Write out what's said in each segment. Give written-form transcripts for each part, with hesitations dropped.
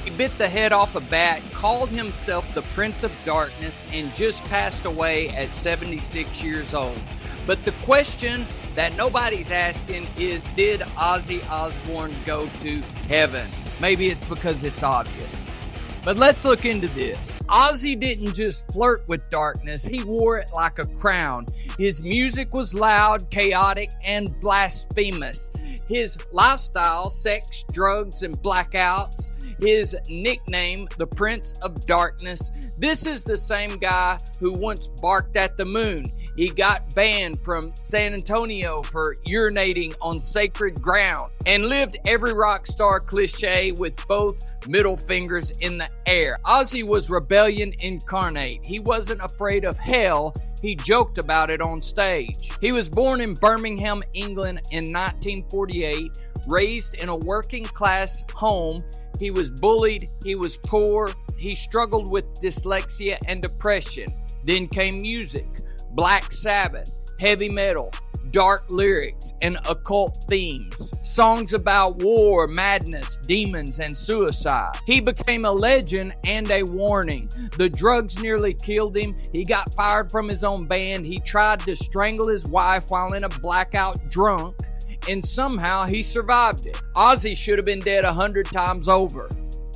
He bit the head off a bat, called himself the Prince of Darkness, and just passed away at 76 years old. But the question that nobody's asking is, did Ozzy Osbourne go to heaven? Maybe it's because it's obvious. But let's look into this. Ozzy didn't just flirt with darkness, he wore it like a crown. His music was loud, chaotic, and blasphemous. His lifestyle, sex, drugs, and blackouts. His nickname, the Prince of Darkness. This is the same guy who once barked at the moon. He got banned from San Antonio for urinating on sacred ground and lived every rock star cliche with both middle fingers in the air. Ozzy was rebellion incarnate. He wasn't afraid of hell. He joked about it on stage. He was born in Birmingham, England in 1948, raised in a working class home. He was bullied. He was poor. He struggled with dyslexia and depression. Then came music. Black Sabbath, heavy metal, dark lyrics, and occult themes. Songs about war, madness, demons, and suicide. He became a legend and a warning. The drugs nearly killed him. He got fired from his own band. He tried to strangle his wife while in a blackout drunk, and somehow he survived it. Ozzy should have been dead 100 times over.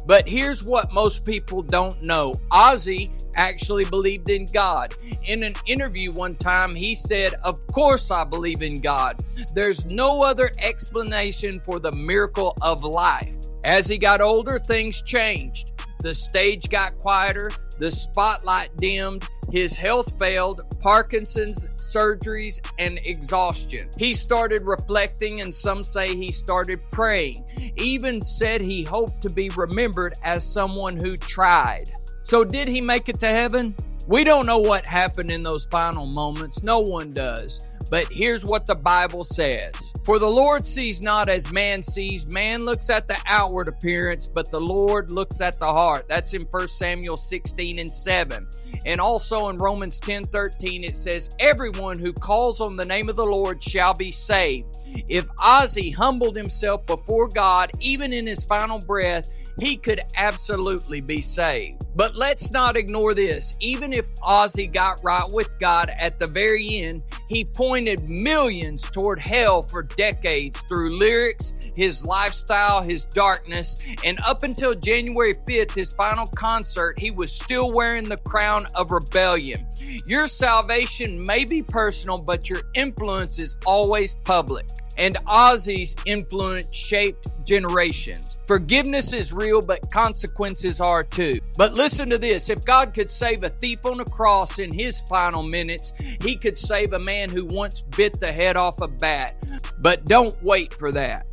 But here's what most people don't know. Ozzy actually believed in God. In an interview one time, he said, "Of course I believe in God. There's no other explanation for the miracle of life." As he got older, things changed. The stage got quieter, the spotlight dimmed, his health failed, Parkinson's, surgeries, and exhaustion. He started reflecting, and some say he started praying. Even said he hoped to be remembered as someone who tried. So did he make it to heaven? We don't know what happened in those final moments. No one does. But here's what the Bible says. For the Lord sees not as man sees. Man looks at the outward appearance, but the Lord looks at the heart. That's in 1 Samuel 16:7. And also in Romans 10:13, it says, everyone who calls on the name of the Lord shall be saved. If Ozzy humbled himself before God, even in his final breath, he could absolutely be saved. But let's not ignore this. Even if Ozzy got right with God at the very end, he pointed millions toward hell for decades through lyrics, his lifestyle, his darkness, and up until January 5th, his final concert, he was still wearing the crown of rebellion. Your salvation may be personal, but your influence is always public. And Ozzy's influence shaped generations. Forgiveness is real, but consequences are too. But listen to this. If God could save a thief on a cross in his final minutes, he could save a man who once bit the head off a bat. But don't wait for that.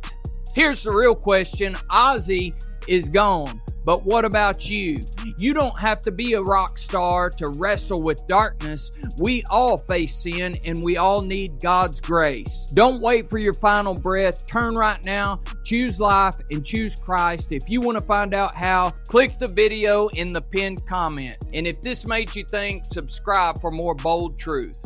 Here's the real question. Ozzy is gone. But what about you? You don't have to be a rock star to wrestle with darkness. We all face sin and we all need God's grace. Don't wait for your final breath. Turn right now, choose life, and choose Christ. If you want to find out how, click the video in the pinned comment. And if this made you think, subscribe for more bold truth.